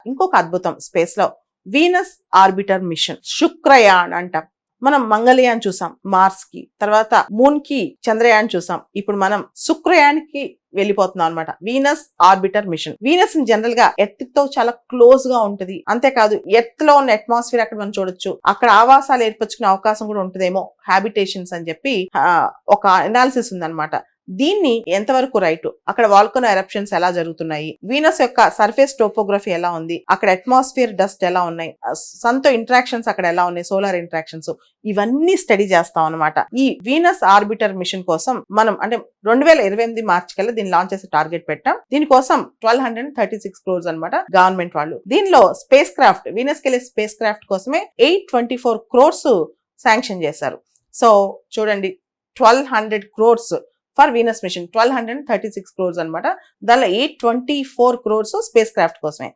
ఇంకొక అద్భుతం స్పేస్ లో వీనస్ ఆర్బిటర్ మిషన్, శుక్రయాన్ అంటాం. మనం మంగళయాన్ చూసాం మార్స్ కి, తర్వాత మూన్ కి చంద్రయాన్ చూసాం. ఇప్పుడు మనం శుక్రయానికి వెళ్ళిపోతున్నాం అనమాట. Venus arbiter machine. Venus general గా ఎర్త్ తో చాలా క్లోజ్ గా ఉంటది. అంతేకాదు ఎర్త్ లో ఉన్న అట్మాస్ఫియర్ అక్కడ మనం చూడొచ్చు. అక్కడ ఆవాసాలు ఏర్పరచుకునే అవకాశం కూడా ఉంటదేమో, హ్యాబిటేషన్స్ అని చెప్పి ఒక అనాలిసిస్ ఉందన్నమాట. దీన్ని ఎంతవరకు రైట్, అక్కడ వాల్కనో ఎరప్షన్స్ ఎలా జరుగుతున్నాయి, వీనస్ యొక్క సర్ఫేస్ టోపోగ్రఫీ ఎలా ఉంది, అక్కడ అట్మాస్ఫియర్ డస్ట్ ఎలా ఉన్నాయి, సన్తో ఇంటరాక్షన్స్ అక్కడ ఎలా ఉన్నాయి, సోలార్ ఇంటరాక్షన్స్, ఇవన్నీ స్టడీ చేస్తాం అనమాట. ఈ వీనస్ ఆర్బిటర్ మిషన్ కోసం మనం అంటే 2028 మార్చి కల్లా దీన్ని లాంచ్ చేసే టార్గెట్ పెట్టాం. దీనికోసం 1236 crores అనమాట గవర్నమెంట్ వాళ్ళు. దీనిలో స్పేస్ క్రాఫ్ట్, వీనస్ కెళ్ళే స్పేస్ క్రాఫ్ట్ కోసమే 824 crores శాంక్షన్ చేశారు. సో చూడండి, 1200 crores for Venus mission, 1236 crores అనమాట. దానిలో 824 crores స్పేస్ క్రాఫ్ట్ కోసమే.